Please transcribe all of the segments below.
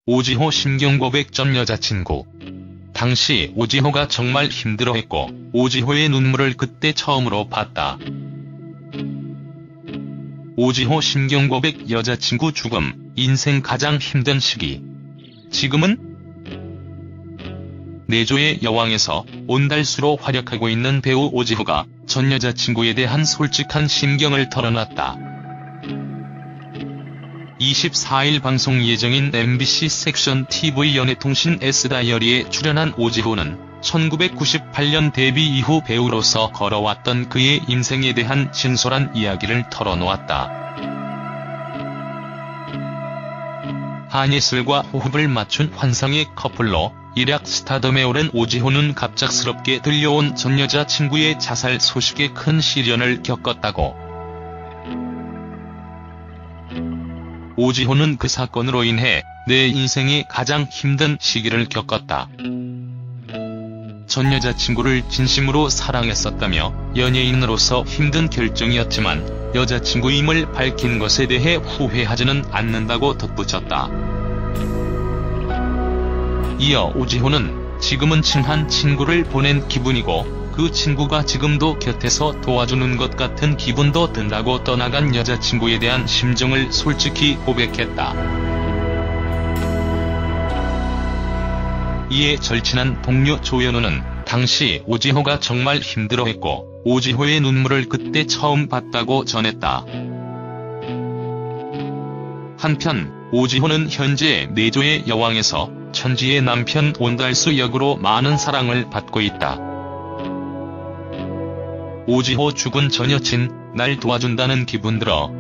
오지호 심경고백 전 여자친구. 당시 오지호가 정말 힘들어했고 오지호의 눈물을 그때 처음으로 봤다. 오지호 심경고백 여자친구 죽음, 인생 가장 힘든 시기. 지금은 내조의 여왕에서 온달수로 활약하고 있는 배우 오지호가 전 여자친구에 대한 솔직한 심경을 털어놨다. 24일 방송 예정인 MBC 섹션 TV 연애통신 S다이어리에 출연한 오지호는 1998년 데뷔 이후 배우로서 걸어왔던 그의 인생에 대한 진솔한 이야기를 털어놓았다. 한예슬과 호흡을 맞춘 환상의 커플로 일약 스타덤에 오른 오지호는 갑작스럽게 들려온 전 여자친구의 자살 소식에 큰 시련을 겪었다고. 오지호는 그 사건으로 인해 내 인생의 가장 힘든 시기를 겪었다. 전 여자친구를 진심으로 사랑했었다며 연예인으로서 힘든 결정이었지만 여자친구임을 밝힌 것에 대해 후회하지는 않는다고 덧붙였다. 이어 오지호는 지금은 친한 친구를 보낸 기분이고 그 친구가 지금도 곁에서 도와주는 것 같은 기분도 든다고 떠나간 여자친구에 대한 심정을 솔직히 고백했다. 이에 절친한 동료 조현우는 당시 오지호가 정말 힘들어했고 오지호의 눈물을 그때 처음 봤다고 전했다. 한편 오지호는 현재 내조의 여왕에서 천지의 남편 온달수 역으로 많은 사랑을 받고 있다. 오지호 죽은 전 여친, 날 도와준다는 기분 들어.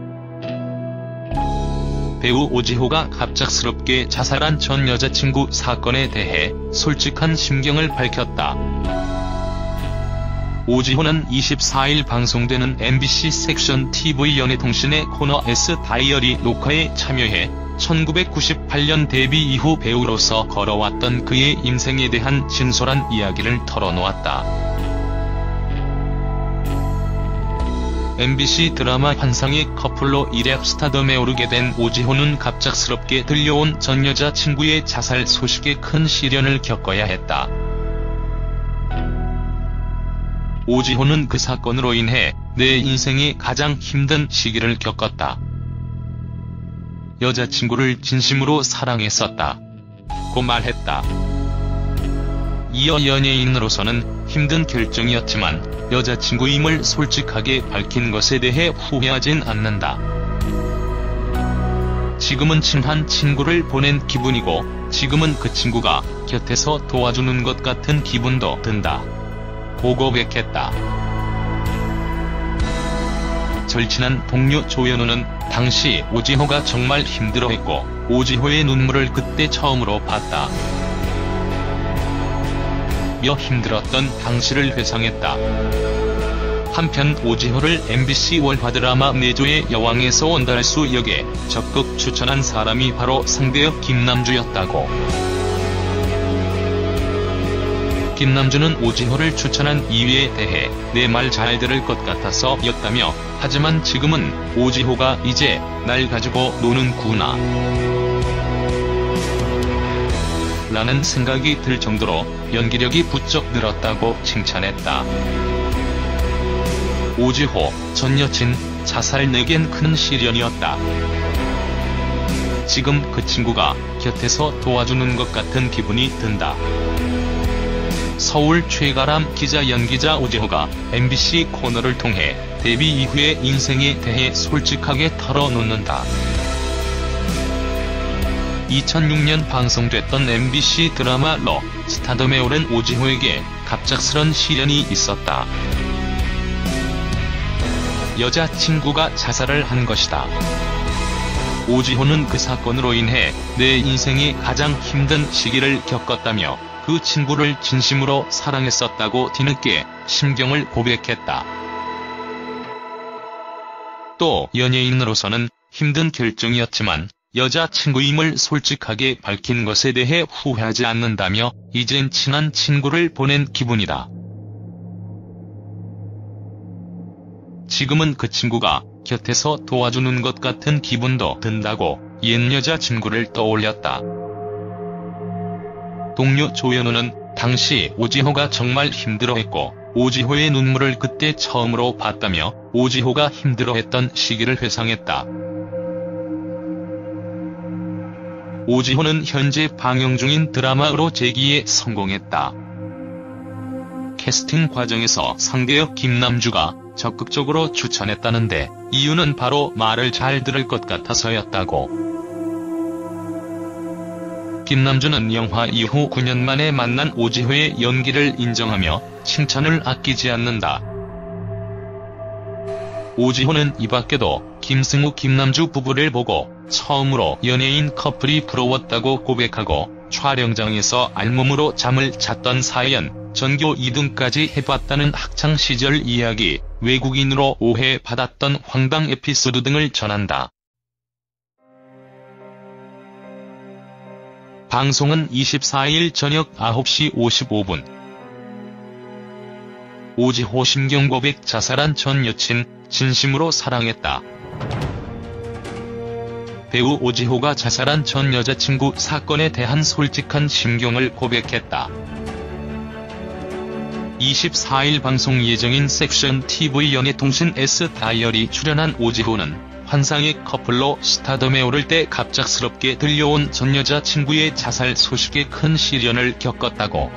배우 오지호가 갑작스럽게 자살한 전 여자친구 사건에 대해 솔직한 심경을 밝혔다. 오지호는 24일 방송되는 MBC 섹션 TV 연애통신의 코너 S다이어리 녹화에 참여해 1998년 데뷔 이후 배우로서 걸어왔던 그의 인생에 대한 진솔한 이야기를 털어놓았다. MBC 드라마 환상의 커플로 일약 스타덤에 오르게 된 오지호는 갑작스럽게 들려온 전 여자친구의 자살 소식에 큰 시련을 겪어야 했다. 오지호는 그 사건으로 인해 내 인생의 가장 힘든 시기를 겪었다. 여자친구를 진심으로 사랑했었다. 고 말했다. 이어 연예인으로서는 힘든 결정이었지만 여자친구임을 솔직하게 밝힌 것에 대해 후회하진 않는다. 지금은 친한 친구를 보낸 기분이고 지금은 그 친구가 곁에서 도와주는 것 같은 기분도 든다. 고 고백했다. 절친한 동료 조현우는 당시 오지호가 정말 힘들어했고 오지호의 눈물을 그때 처음으로 봤다. 며 힘들었던 당시를 회상했다. 한편 오지호를 MBC 월화 드라마 내조의 여왕에서 온달수 역에 적극 추천한 사람이 바로 상대역 김남주였다고. 김남주는 오지호를 추천한 이유에 대해 내 말 잘 들을 것 같아서 였다며 하지만 지금은 오지호가 이제 날 가지고 노는구나 라는 생각이 들 정도로 연기력이 부쩍 늘었다고 칭찬했다. 오지호, 전 여친, 자살 내겐 큰 시련이었다. 지금 그 친구가 곁에서 도와주는 것 같은 기분이 든다. 서울 최가람 기자 연기자 오지호가 MBC 코너를 통해 데뷔 이후의 인생에 대해 솔직하게 털어놓는다. 2006년 방송됐던 MBC 드라마 러 스타덤에 오른 오지호에게 갑작스런 시련이 있었다. 여자친구가 자살을 한 것이다. 오지호는 그 사건으로 인해 내 인생의 가장 힘든 시기를 겪었다며 그 친구를 진심으로 사랑했었다고 뒤늦게 심경을 고백했다. 또 연예인으로서는 힘든 결정이었지만 여자친구임을 솔직하게 밝힌 것에 대해 후회하지 않는다며 이젠 친한 친구를 보낸 기분이다. 지금은 그 친구가 곁에서 도와주는 것 같은 기분도 든다고 옛 여자친구를 떠올렸다. 동료 조현우는 당시 오지호가 정말 힘들어했고 오지호의 눈물을 그때 처음으로 봤다며 오지호가 힘들어했던 시기를 회상했다. 오지호는 현재 방영 중인 드라마로 재기에 성공했다. 캐스팅 과정에서 상대역 김남주가 적극적으로 추천했다는데 이유는 바로 말을 잘 들을 것 같아서였다고. 김남주는 영화 이후 9년 만에 만난 오지호의 연기를 인정하며 칭찬을 아끼지 않는다. 오지호는 이 밖에도 김승우 김남주 부부를 보고 처음으로 연예인 커플이 부러웠다고 고백하고 촬영장에서 알몸으로 잠을 잤던 사연, 전교 2등까지 해봤다는 학창시절 이야기, 외국인으로 오해받았던 황당 에피소드 등을 전한다. 방송은 24일 저녁 9시 55분. 오지호 심경 고백. 자살한 전 여친, 진심으로 사랑했다. 배우 오지호가 자살한 전 여자친구 사건에 대한 솔직한 심경을 고백했다. 24일 방송 예정인 섹션 TV 연예통신 S다이어리 출연한 오지호는 환상의 커플로 스타덤에 오를 때 갑작스럽게 들려온 전 여자친구의 자살 소식에 큰 시련을 겪었다고.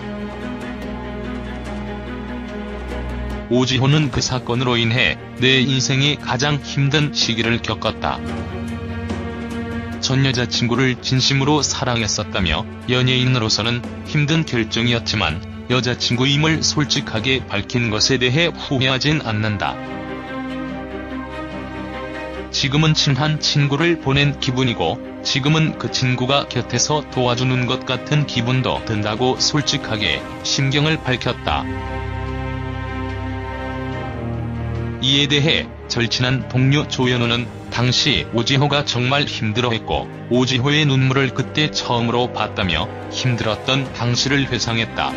오지호는 그 사건으로 인해 내 인생이 가장 힘든 시기를 겪었다. 전 여자친구를 진심으로 사랑했었다며 연예인으로서는 힘든 결정이었지만 여자친구임을 솔직하게 밝힌 것에 대해 후회하진 않는다. 지금은 친한 친구를 보낸 기분이고 지금은 그 친구가 곁에서 도와주는 것 같은 기분도 든다고 솔직하게 심경을 밝혔다. 이에 대해 절친한 동료 조현우는 당시 오지호가 정말 힘들어했고 오지호의 눈물을 그때 처음으로 봤다며 힘들었던 당시를 회상했다.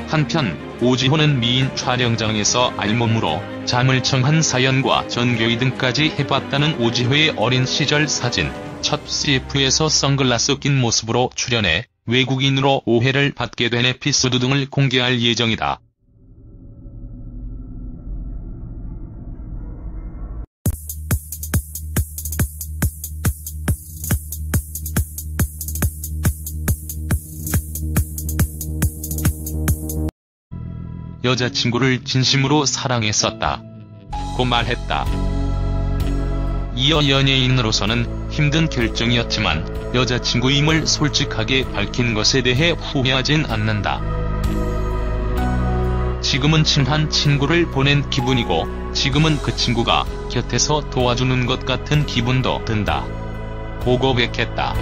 한편 오지호는 미인 촬영장에서 알몸으로 잠을 청한 사연과 전교 2등까지 해봤다는 오지호의 어린 시절 사진, 첫 CF에서 선글라스 낀 모습으로 출연해 외국인으로 오해를 받게 된 에피소드 등을 공개할 예정이다. 여자친구를 진심으로 사랑했었다 고 말했다. 이어 연예인으로서는 힘든 결정이었지만 여자친구임을 솔직하게 밝힌 것에 대해 후회하진 않는다. 지금은 친한 친구를 보낸 기분이고 지금은 그 친구가 곁에서 도와주는 것 같은 기분도 든다 고 고백했다.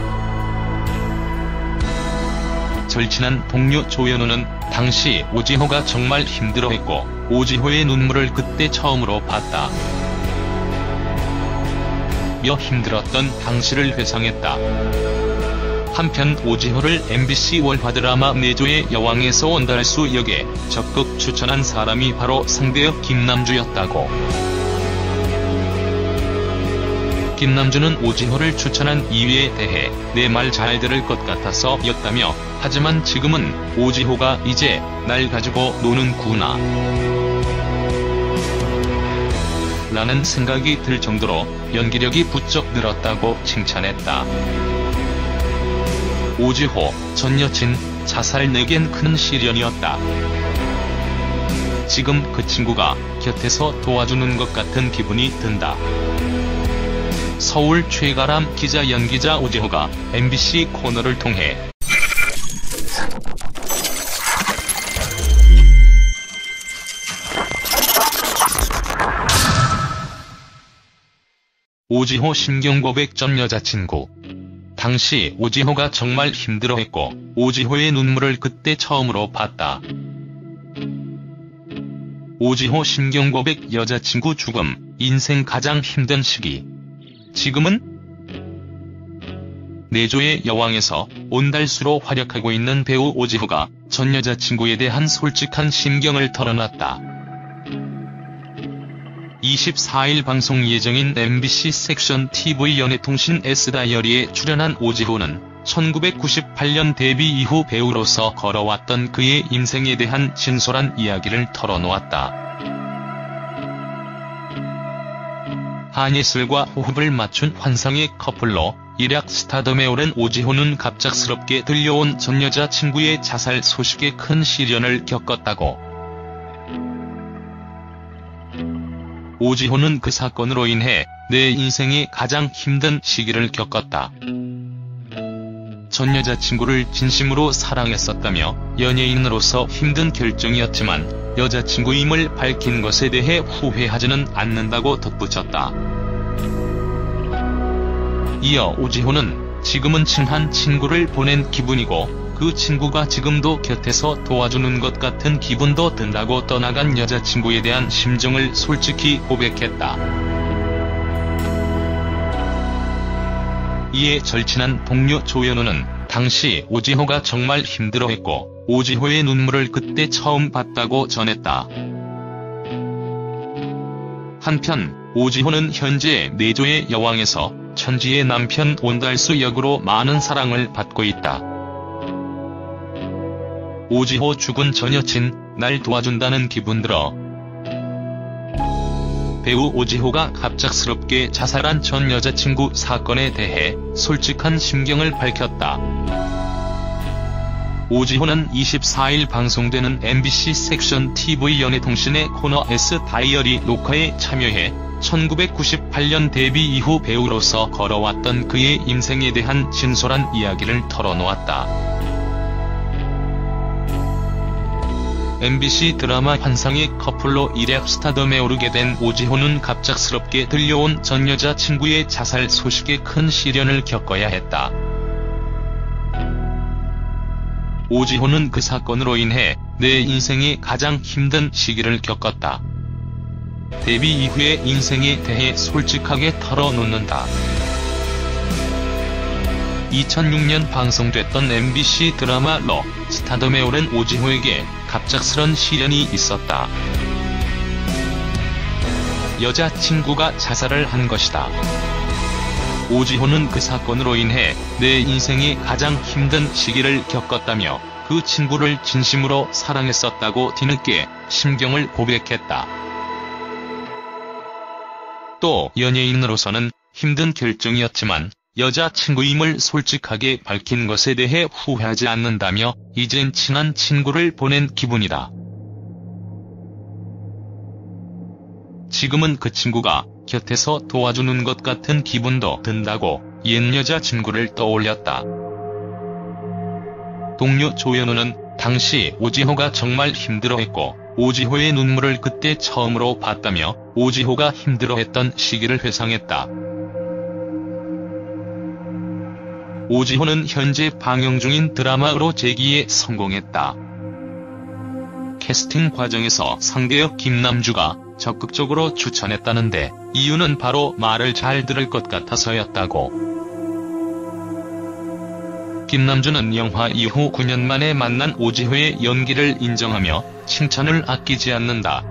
절친한 동료 조현우는 당시 오지호가 정말 힘들어했고 오지호의 눈물을 그때 처음으로 봤다 며 힘들었던 당시를 회상했다. 한편 오지호를 MBC 월화 드라마 내조의 여왕에서 온달수 역에 적극 추천한 사람이 바로 상대역 김남주였다고. 김남주는 오지호를 추천한 이유에 대해 내 말 잘 들을 것 같아서 였다며 하지만 지금은 오지호가 이제 날 가지고 노는구나 라는 생각이 들 정도로 연기력이 부쩍 늘었다고 칭찬했다. 오지호, 전 여친, 자살 내겐 큰 시련이었다. 지금 그 친구가 곁에서 도와주는 것 같은 기분이 든다. 서울 최가람 기자. 연기자 오지호가 MBC 코너를 통해 오지호 심경 고백. 전 여자친구. 당시 오지호가 정말 힘들어했고 오지호의 눈물을 그때 처음으로 봤다. 오지호 심경 고백. 여자친구 죽음. 인생 가장 힘든 시기. 지금은 내조의 여왕에서 온달수로 활약하고 있는 배우 오지호가 전 여자친구에 대한 솔직한 심경을 털어놨다. 24일 방송 예정인 MBC 섹션 TV 연예통신 S다이어리에 출연한 오지호는 1998년 데뷔 이후 배우로서 걸어왔던 그의 인생에 대한 진솔한 이야기를 털어놓았다. 한예슬과 호흡을 맞춘 환상의 커플로 일약 스타덤에 오른 오지호는 갑작스럽게 들려온 전 여자친구의 자살 소식에 큰 시련을 겪었다고. 오지호는 그 사건으로 인해 내 인생의 가장 힘든 시기를 겪었다. 전 여자친구를 진심으로 사랑했었다며 연예인으로서 힘든 결정이었지만 여자친구임을 밝힌 것에 대해 후회하지는 않는다고 덧붙였다. 이어 오지호는 지금은 친한 친구를 보낸 기분이고 그 친구가 지금도 곁에서 도와주는 것 같은 기분도 든다고 떠나간 여자친구에 대한 심정을 솔직히 고백했다. 이에 절친한 동료 조현우는 당시 오지호가 정말 힘들어했고 오지호의 눈물을 그때 처음 봤다고 전했다. 한편 오지호는 현재 내조의 여왕에서 천지의 남편 온달수 역으로 많은 사랑을 받고 있다. 오지호 죽은 전 여친, 날 도와준다는 기분 들어. 배우 오지호가 갑작스럽게 자살한 전 여자친구 사건에 대해 솔직한 심경을 밝혔다. 오지호는 24일 방송되는 MBC 섹션 TV 연예통신의 코너 S다이어리 녹화에 참여해 1998년 데뷔 이후 배우로서 걸어왔던 그의 인생에 대한 진솔한 이야기를 털어놓았다. MBC 드라마 환상의 커플로 일약 스타덤에 오르게 된 오지호는 갑작스럽게 들려온 전 여자친구의 자살 소식에 큰 시련을 겪어야 했다. 오지호는 그 사건으로 인해 내 인생의 가장 힘든 시기를 겪었다. 데뷔 이후의 인생에 대해 솔직하게 털어놓는다. 2006년 방송됐던 MBC 드라마 러 스타덤에 오른 오지호에게 갑작스런 시련이 있었다. 여자친구가 자살을 한 것이다. 오지호는 그 사건으로 인해 내 인생의 가장 힘든 시기를 겪었다며 그 친구를 진심으로 사랑했었다고 뒤늦게 심경을 고백했다. 또 연예인으로서는 힘든 결정이었지만 여자친구임을 솔직하게 밝힌 것에 대해 후회하지 않는다며 이젠 친한 친구를 보낸 기분이다. 지금은 그 친구가 곁에서 도와주는 것 같은 기분도 든다고 옛 여자친구를 떠올렸다. 동료 조현우는 당시 오지호가 정말 힘들어했고 오지호의 눈물을 그때 처음으로 봤다며 오지호가 힘들어했던 시기를 회상했다. 오지호는 현재 방영 중인 드라마로 재기에 성공했다. 캐스팅 과정에서 상대역 김남주가 적극적으로 추천했다는데 이유는 바로 말을 잘 들을 것 같아서였다고. 김남주는 영화 이후 9년 만에 만난 오지호의 연기를 인정하며 칭찬을 아끼지 않는다.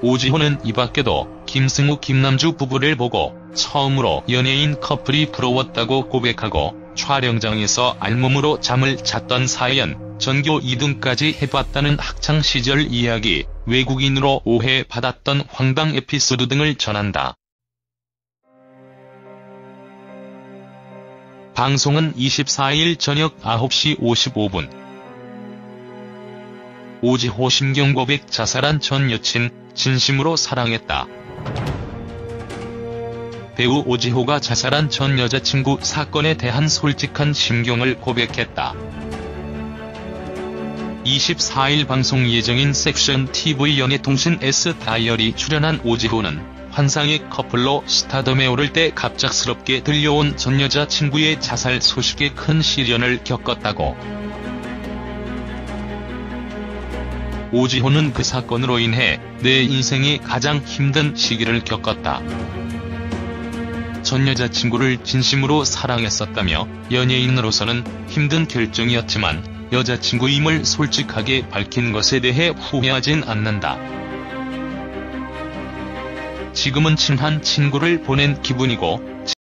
오지호는 이 밖에도 김승우 김남주 부부를 보고 처음으로 연예인 커플이 부러웠다고 고백하고 촬영장에서 알몸으로 잠을 잤던 사연, 전교 2등까지 해봤다는 학창시절 이야기, 외국인으로 오해받았던 황당 에피소드 등을 전한다. 방송은 24일 저녁 9시 55분. 오지호 심경 고백. 자살한 전 여친, 진심으로 사랑했다. 배우 오지호가 자살한 전 여자친구 사건에 대한 솔직한 심경을 고백했다. 24일 방송 예정인 섹션 TV 연예통신 S다이어리 출연한 오지호는 환상의 커플로 스타덤에 오를 때 갑작스럽게 들려온 전 여자친구의 자살 소식에 큰 시련을 겪었다고. 오지호는 그 사건으로 인해 내 인생의 가장 힘든 시기를 겪었다. 전 여자친구를 진심으로 사랑했었다며 연예인으로서는 힘든 결정이었지만 여자친구임을 솔직하게 밝힌 것에 대해 후회하진 않는다. 지금은 친한 친구를 보낸 기분이고